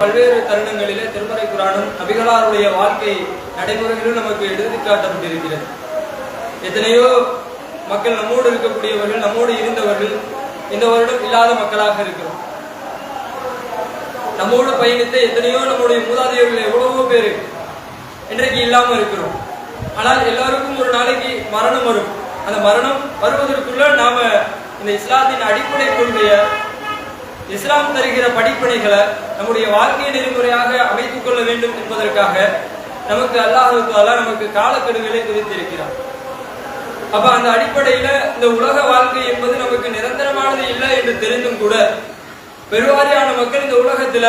பல்வேறு தருணங்களிலே திருமறை குரானும் நபிகளாருடைய வாழ்க்கை நடைமுறைகளும் நமக்கு எடுத்துக்காட்டப்பட்டிருக்கிறது. எத்தனையோ மக்கள் நம்மோடு இருக்கக்கூடியவர்கள், நம்மோடு இருந்தவர்கள் இந்த வருடம் இல்லாத மக்களாக இருக்கிறோம். நம்மோடு பயணித்த எத்தனையோ நம்முடைய மூதாதையர்கள் எவ்வளவோ பேர் இன்றைக்கு இல்லாமல் இருக்கிறோம். ஆனால் எல்லாருக்கும் ஒரு நாளைக்கு மரணம் வரும். அந்த மரணம் வருவதற்குள்ள நாம இந்த இஸ்லாத்தின் அடிப்படை கொள்கைய, இஸ்லாம் தருகிற படிப்பனைகளை நம்முடைய வாழ்க்கை நெறிமுறையாக அமைத்துக் கொள்ள வேண்டும் என்பதற்காக நமக்கு அல்லாஹ் தஆலா நமக்கு காலக்கெடுகளை விதித்திருக்கிறார். அப்ப அந்த அடிப்படையில இந்த உலக வாழ்க்கை என்பது நமக்கு நிரந்தரமானது இல்லை என்று தெரிந்தும் கூட பெருவாரியான மக்கள் இந்த உலகத்துல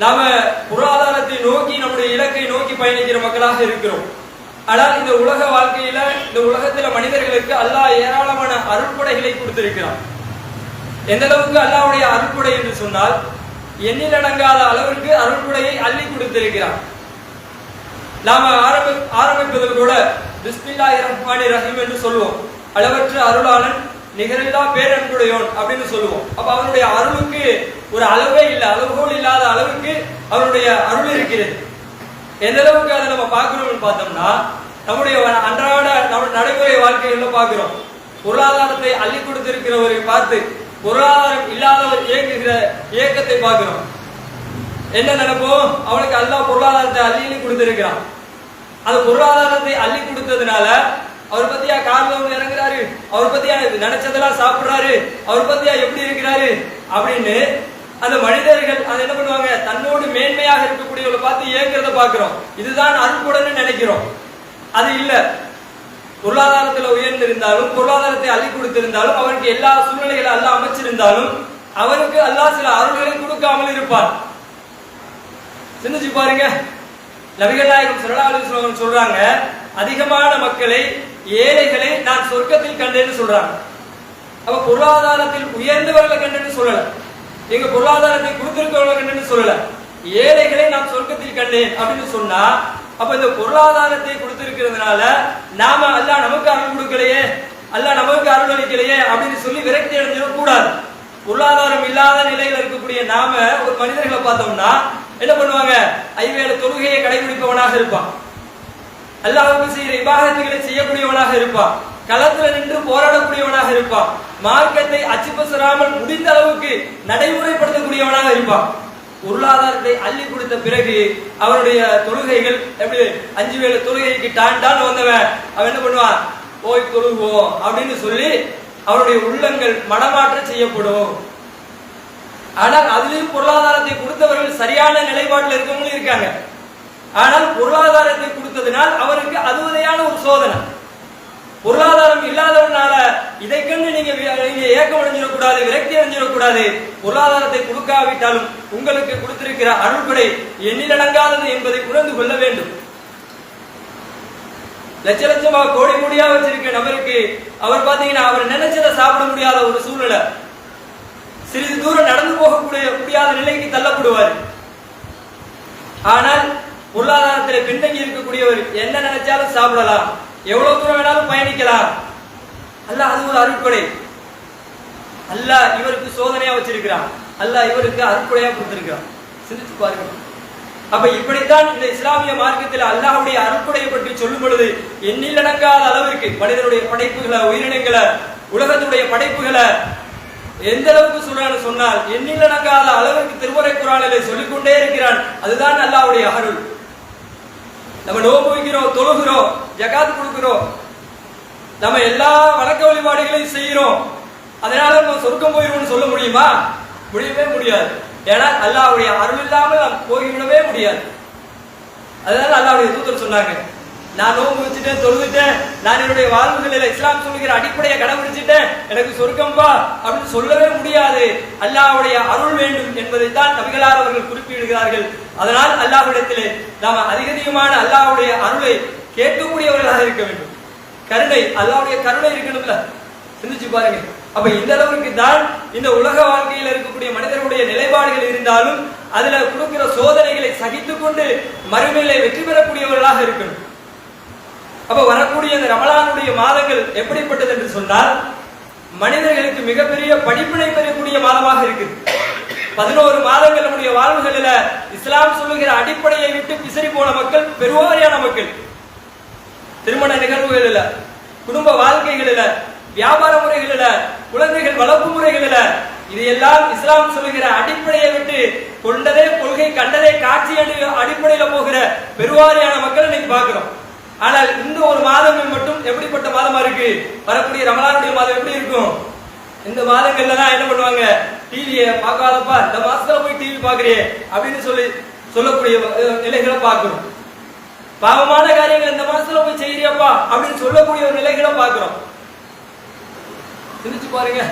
நாம பொருளாதாரத்தை நோக்கி, நம்முடைய இலக்கை நோக்கி பயணிக்கிற மக்களாக இருக்கிறோம். ஆனால் இந்த உலக வாழ்க்கையில, இந்த உலகத்துல மனிதர்களுக்கு அல்லாஹ் ஏராளமான அருட்கொடைகளை கொடுத்திருக்கிறான். எந்த அளவுக்கு அல்லாஹ்வுடைய அருட்கொடை என்று சொன்னால், எண்ணிலடங்காத அளவிற்கு அருட்கொடையை அள்ளி கொடுத்திருக்கிறான். நாம ஆரம்பிப்பதில் கூட பிஸ்மில்லாஹிர் ரஹ்மானிர் ரஹீம் என்று சொல்லுவோம். அளவற்ற அருளாளன், நிகரில்லா பேரன்புடையோன் அப்படின்னு சொல்லுவோம். அப்ப அவனுடைய அருளுக்கு ஒரு அளவே இல்லை, அளவுகோல் இல்லாத அளவுக்கு அவனுடைய அருள் இருக்கிறது. எந்த அளவுக்கு அதை நம்ம பார்க்கிறோம்னு பார்த்தோம்னா, நம்முடைய அன்றாட நடைமுறை வாழ்க்கைகள்ல பார்க்கிறோம். பொருளாதாரத்தை அள்ளி கொடுத்திருக்கிறவரை பார்த்து பொருளாதாரம் இல்லாதவர் இயங்குகிற இயக்கத்தை பார்க்கிறோம். என்ன நினைப்போம்? அவனுக்கு அல்லாஹ் பொருளாதாரத்தை அள்ளி கொடுத்திருக்கிறான். அந்த பொருளாதாரத்தை அள்ளி கொடுத்ததுனால அவர் பத்தியா கார்ல இறங்குறாரு, அவர் பத்தியா நினைச்சதெல்லாம் சாப்பிடுறாரு, அவர் பத்தியா எப்படி இருக்கிறாரு அப்படின்னு அந்த மனிதர்கள் அதை என்ன பண்ணுவாங்க? தன்னோடு மேன்மையாக இருக்கக்கூடியவங்களை பார்த்து இயங்குறத பார்க்கிறோம். இதுதான் அருட்கொடைன்னு நினைக்கிறோம். அது இல்ல. பொருளாதாரத்துல உயர்ந்திருந்தாலும், பொருளாதாரத்தை அள்ளி கொடுத்திருந்தாலும், அவருக்கு எல்லா சூழ்நிலைகளை அல்லாஹ் அமைச்சிருந்தாலும் அவருக்கு அல்லாஹ் சில அருள்களை கொடுக்காமல் இருப்பார். சிந்திச்சு பாருங்க. நபிகள் நாயகம் ஸல்லல்லாஹு அலைஹி வஸல்லம் சொல்றாங்க, அதிகமான மக்களை, ஏழைகளை நான் சொர்க்கத்தில் கண்டேன்னு சொல்றாங்க. அப்ப பொருளாதாரத்தில் உயர்ந்தவர்களை கண்டேன்னு சொல்லல, எங்க பொருளாதாரத்தை கொடுத்திருக்கிறவர்களை கண்டேன்னு சொல்லல, ஏழைகளை நான் சொர்க்கத்தில் கண்டேன் அப்படின்னு சொன்னா, அப்ப இந்த பொருளாதாரத்தை கொடுத்திருக்கிறதுனால நாம அல்லாஹ் நமக்கு அருள் கொடுக்கலையே, அல்லாஹ் நமக்கு அருள் அளிக்கலையே அப்படின்னு சொல்லி விரக்தி அடைஞ்சிடக் கூடாது. பொருளாதாரம் இல்லாத நிலையில இருக்கக்கூடிய நாம ஒரு மனிதர்களை பார்த்தோம்னா என்ன பண்ணுவாங்க? ஐவேளை தொழுகையை கடைபிடிப்பவனாக இருப்பான், அல்லாஹ்வுக்கு செய்கிற இபாதத்துகளை செய்யக்கூடியவனாக இருப்பான், களத்துல நின்று போராடக்கூடியவனாக இருப்பான், மார்க்கத்தை அச்சுப்பசராமல் முடிந்த அளவுக்கு நடைமுறைப்படுத்தக்கூடியவனாக இருப்பான். பொருளாதாரத்தை அள்ளி கொடுத்த பிறகு அவருடைய தொழுகைகள் எப்படி? 5 வேளை தொழுகைக்கு டாண்டான்னு வந்தவன் அவன் என்ன பண்ணுவான்? போய் தொழுவோம் அப்படின்னு சொல்லி அவருடைய உள்ளங்கள் மனமாற்றம் செய்யப்படும். ஆனால் அதுலயும் பொருளாதாரத்தை கொடுத்தவர்கள் சரியான நிலைப்பாட்டில் இருக்கவங்களும் இருக்காங்க. ஆனால் பொருளாதாரத்தை கொடுத்ததுனால் அவருக்கு அதுவதையான ஒரு சோதனை. பொருளாதாரம் இல்லாதவனால இதை கண்டு நீங்க ஏக்கம் அடைஞ்சிடக்கூடாது, விரக்தி அடைஞ்சிடக்கூடாது. பொருளாதாரத்தை கொடுக்காவிட்டாலும் உங்களுக்கு கொடுத்திருக்கிற அருள்கொடை எண்ணிலடங்காதது என்பதை உணர்ந்து கொள்ள வேண்டும். லட்ச லட்சமா கோடி கோடியா வச்சிருக்க நபருக்கு அவர் பாத்தீங்கன்னா அவர் நினைச்சதை சாப்பிட முடியாத ஒரு சூழ்நிலை, சிறிது தூரம் நடந்து போகக்கூடிய முடியாத நிலைக்கு தள்ளப்படுவார். ஆனால் பொருளாதாரத்தில் பின்தங்கி இருக்கக்கூடியவர் என்ன நினைச்சாலும் சாப்பிடலாம், எவ்வளவு தூரம் வேணாலும் பயணிக்கலாம். அல்லாஹ் அது ஒரு அருட்கொடை. அல்லாஹ் இவருக்கு சோதனையா வச்சிருக்கிறான், அல்லாஹ் இவருக்கு அருட்கொடையா கொடுத்திருக்கிறான். சிந்திச்சு பாருங்க. அப்ப இப்படித்தான் இந்த இஸ்லாமிய மார்க்கத்தில் அல்லாஹ்வுடைய அருட்கொடையை பற்றி சொல்லும் பொழுது எண்ணிலடங்காத அளவிற்கு மனிதனுடைய படைப்புகளை, உயிரினங்களை, உலகத்துடைய படைப்புகளை எந்த அளவுக்கு சொல்றான்னு சொன்னால் எண்ணிலடங்காத அளவிற்கு திருமறை குர்ஆனிலே சொல்லிக்கொண்டே இருக்கிறான். அதுதான் அல்லாஹ்வுடைய அருள். நம்ம நோன்பு வைக்கிறோம், தொழுகிறோம், ஜகாத் கொடுக்கிறோம், நம்ம எல்லா வணக்க வழிபாடுகளையும் செய்யறோம். அதனால நம்ம சொர்க்கம் போயிடுவோம்னு சொல்ல முடியுமா? முடியவே முடியாது. ஏன்னா அல்லாஹ்வுடைய அருள் இல்லாமல் நாம் போய்விடவே முடியாது. அதனால அல்லாஹ்வுடைய தூதர் சொன்னாங்க, நான் நோன்பு வச்சுட்டேன், தொழுதுட்டேன், நான் என்னுடைய வாழ்வுகளில் இஸ்லாம் சொல்லுகிற அடிப்படையை கடைபிடிச்சிட்டேன், எனக்கு சொர்க்கம்பா அப்படின்னு சொல்லவே முடியாது. அல்லாஹ்வுடைய அருள் வேண்டும் என்பதைத்தான் நபிகளார் அவர்கள் குறிப்பிடுகிறார்கள். அதனால் அல்லாஹ்விடத்திலே நாம அதிகமான அல்லாஹ்வுடைய அருளை கேட்கக்கூடியவர்களாக இருக்க வேண்டும். கருணை, அல்லாஹ்வுடைய கருணை இருக்கணும்ல. சிந்திச்சு பாருங்க. அப்ப இந்த அளவுக்கு தான் இந்த உலக வாழ்க்கையில் இருக்கக்கூடிய மனிதர்களுடைய நிலைப்பாடுகள் இருந்தாலும் அதுல கொடுக்கிற சோதனைகளை சகித்துக் கொண்டு மறுமையிலே வெற்றி பெறக்கூடியவர்களாக இருக்கணும். அப்ப வரக்கூடிய இந்த ரமலானுடைய மாதங்கள் எப்படிப்பட்டது என்று சொன்னால் மனிதர்களுக்கு மிகப்பெரிய படிப்பினை பெறக்கூடிய மாதமாக இருக்குது. 11 மாதங்கள் நம்முடைய வாழ்வுகளில இஸ்லாம் சொல்லுகிற அடிப்படையை விட்டு பிசறி போன மக்கள் பெருவாரியான மக்கள். திருமண நிகழ்வுகளில, குடும்ப வாழ்க்கைகளில, வியாபார முறைகளில, குழந்தைகள் வளர்ப்பு முறைகளில, இதையெல்லாம் இஸ்லாம் சொல்லுகிற அடிப்படையை விட்டு கொண்டதே கொள்கை கண்டதே காட்சி அடிப்படையில போகிற பெருவாரியான மக்கள் இன்னைக்கு பார்க்கிறோம். ஆனால் இந்த ஒரு மாதங்கள் மட்டும் எப்படிப்பட்ட மாதமா இருக்கு? வரக்கூடிய ரமலானுடைய மாதம் எப்படி இருக்கும்? இந்த மாதங்கள்ல தான் என்ன பண்ணுவாங்க, டிவியை பார்க்காதப்பா இந்த மாசத்துல போய் டிவி பாக்குறியே அப்படின்னு சொல்லக்கூடிய நிலைகளை பார்க்கிறோம். பாவமான காரியங்கள் இந்த மாசத்துல போய் செய்யறியப்பா அப்படின்னு சொல்லக்கூடிய ஒரு நிலைகளை பார்க்கிறோம். சிந்திச்சு பாருங்க.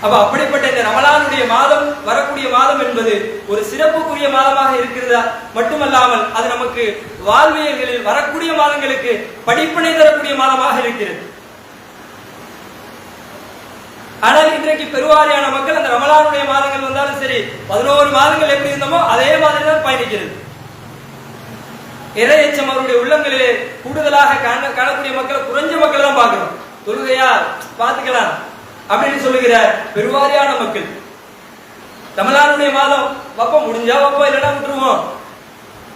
அப்ப அப்படிப்பட்ட இந்த ரமலானுடைய மாதம், வரக்கூடிய மாதம் என்பது ஒரு சிறப்புக்குரிய மாதமாக இருக்கிறதா மட்டுமல்லாமல் அது நமக்கு வாழ்வியல்களில் வரக்கூடிய மாதங்களுக்கு படிப்பினை தரக்கூடிய மாதமாக இருக்கிறது. ஆனால் இன்றைக்கு பெருவாரியான மக்கள் அந்த ரமலானுடைய மாதங்கள் வந்தாலும் சரி, 11 மாதங்கள் எப்படி இருந்தோமோ அதே மாதிரி தான் பயணிக்கிறது. இறையச்சம் அவருடைய உள்ளங்களிலே கூடுதலாக காணக்கூடிய மக்கள் குறைஞ்ச மக்கள் தான் பார்க்கிறோம். தொழுகையா பார்த்துக்கலாம் அப்படின்னு சொல்லுகிற பெருவாரியான மக்கள். ரமலானுடைய மாதம் வப்ப முடிஞ்சா வப்போம், இல்லைன்னா விட்டுருவோம்.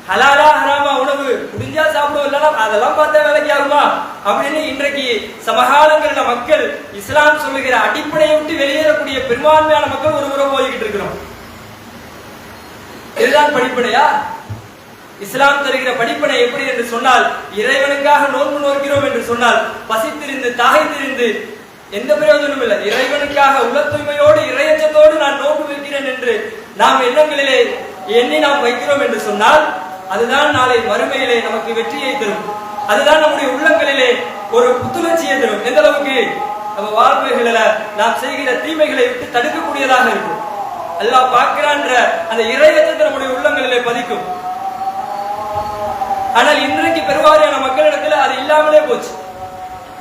ஹலாலா ஹராமா உணவு முடிஞ்சா சாப்பிடுவோம், இல்லைன்னா அதெல்லாம் பார்த்தா வேலைக்கு ஆகுமா அப்படின்னு இன்றைக்கு சமகாலங்களில் மக்கள் இஸ்லாம் சொல்லுகிற அடிப்படையை விட்டு வெளியேறக்கூடிய பெரும்பான்மையான மக்கள் ஒரு முறை போய்கிட்டு இருக்கிறோம். இதுதான் படிப்படையா? இஸ்லாம் தருகிற படிப்பனை எப்படி என்று சொன்னால், இறைவனுக்காக நோன்பு நோக்கிறோம் என்று சொன்னால் பசித்திருந்து தாகைத்திருந்து எந்த பிரயோஜனமும் இல்லை. இறைவனுக்காக உள்ள தூய்மையோடு இறையச்சத்தோடு நான் நோன்பு வைக்கிறேன் என்று நாம் எண்ணங்களிலே எண்ணி நாம் வைக்கிறோம் என்று சொன்னால் அதுதான் நாளை மறுமையிலே நமக்கு வெற்றியை தரும். அதுதான் நம்முடைய உள்ளங்களிலே ஒரு புத்துணர்ச்சியை தரும். எந்த அளவுக்கு நம்ம வாழ்க்கைகளில நாம் செய்கிற தீமைகளை விட்டு தடுக்கக்கூடியதாக இருக்கும். அல்லாஹ் பார்க்கிறான்ற அந்த இறையச்சத்தை நம்முடைய உள்ளங்களிலே பதிக்கும். ஆனால் இன்றைக்கு பெருவாரியான மக்களிடத்தில் அது இல்லாமலே போச்சு.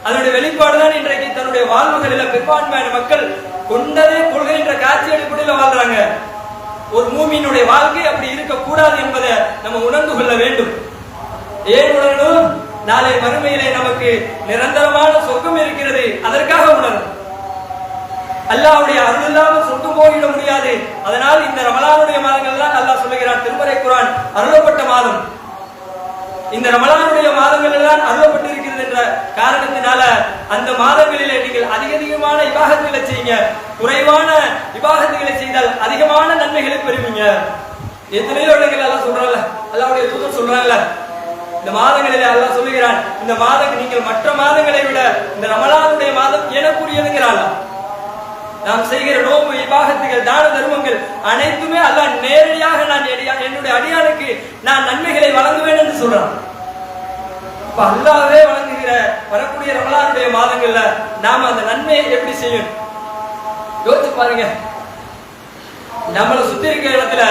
அதனுடைய வெளிப்பாடுதான் இன்றைக்கு தன்னுடைய வாழ்வுகளில பெரும்பான்மையான மக்கள் கொண்டதே கொள்கை என்ற காட்சி அடிப்படையில் வாழ்றாங்க. ஒரு மூமியினுடைய வாழ்க்கை அப்படி இருக்கக்கூடாது என்பதை நம்ம உணர்ந்து கொள்ள வேண்டும். ஏன் உணரணும்? நாளை மறுமையிலே நமக்கு நிரந்தரமான சொர்க்கம் இருக்கிறது, அதற்காக உணரும். அல்லாஹ்வுடைய அருள் இல்லாமல் சொர்க்கம் போயிட முடியாது. அதனால் இந்த ரமலானுடைய மாதங்கள் தான் அல்லாஹ் சொல்லுகிறான், திருமறை குர்ஆன் அருளப்பட்ட மாதம். இந்த ரமலானுடைய மாதங்கள் தான் அருளப்பட்டிருக்கிறது என்ற காரணத்தினால அந்த மாதங்களிலே நீங்கள் அதிகமான இபாதத்துகளை செய்யுங்க. குறைவான இபாதத்துகளை செய்தால் அதிகமான நன்மைகளை பெறுவீங்க. எத்தனையோ இடங்கள் அல்லாஹ் சொல்றாங்க, அல்லாஹ்வுடைய தூதர் சொல்றாங்க, இந்த மாதங்களிலே அல்லாஹ் சொல்லுகிறான், இந்த மாதம் நீங்கள் மற்ற மாதங்களை விட இந்த ரமலானுடைய மாதம் எனக்குரியதுங்கிறான். நாம் செய்கிற நோன்பு இபாதத்துகள் தான தர்மங்கள் அனைத்துமே அல்லாஹ் நேரடியாக நான் என்னுடைய அடியானுக்கு நான் நன்மைகளை வழங்குவேன் என்று சொல்றான். அப்ப அல்லாஹ்வே வழங்குகிற வரக்கூடிய ரமலானுடைய மாதங்கள்ல நாம அந்த நன்மையை எப்படி செய்யணும் யோசிச்சு பாருங்க. நம்மளை சுத்தி இருக்கிற இடத்துல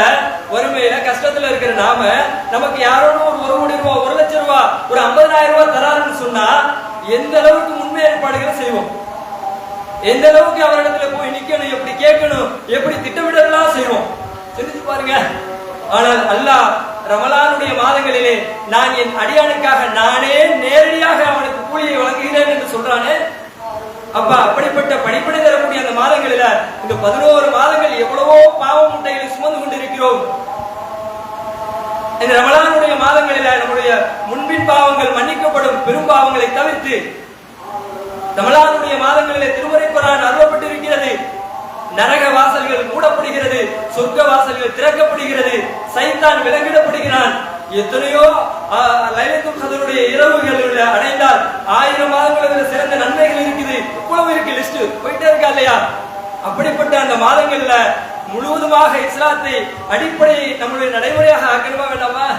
வறுமையில கஷ்டத்துல இருக்கிற நாம நமக்கு யாரோட ஒரு 1 கோடி ரூபாய் 1 லட்சம் ரூபாய் ஒரு 50,000 ரூபாய் தராருன்னு சொன்னா எந்த அளவுக்கு முன்மே ஏற்பாடுகளை செய்வோம், எந்த அளவுக்கு அவரிடத்துல போய் நிக்கணும், எப்படி கேட்கணும், எப்படி திட்டமிடலாம் செய்வோம். சிந்திச்சு பாருங்க. ஆனால் அல்லாஹ் ரமலானுடைய மாதங்களிலே நான் என் அடியானுக்காக நானே நேரடியாக அவனுக்கு கூலியை வழங்குகிறேன் என்று சொல்றானே. அப்ப அப்படிப்பட்ட படிப்படை தரக்கூடிய அந்த மாதங்களில இந்த 11 மாதங்கள் எவ்வளவோ பாவ முட்டைகளை சுமந்து கொண்டிருக்கிறோம். இந்த ரமலானுடைய மாதங்களில நம்முடைய முன்பின் பாவங்கள் மன்னிக்கப்படும். பெரும் பாவங்களை தவிர்த்து ரமலானுடைய மாதங்களிலே திருமறை குர்ஆன் அருளப்பட்டிருக்கிறது. நரக வாசல்கள் மூடப்படுகிறது, சொர்க்க வாசல்கள் திறக்கப்படுகிறது, சைத்தான் விலங்கிடப்படுகிறான். எத்தனையோ லைலத்துல் கத்ருடைய இரவுகளில் அடைந்தால் 1000 மாதங்களில் சிறந்த நன்மைகள் இருக்குது. இவ்வளவு இருக்கு, லிஸ்ட் போயிட்டே இருக்கா இல்லையா? அப்படிப்பட்ட அந்த மாதங்கள்ல முழுவதுமாக இஸ்லாத்தை அடிப்படையை நம்முடைய நடைமுறையாக ஆக்கணுமா வேண்டாமா?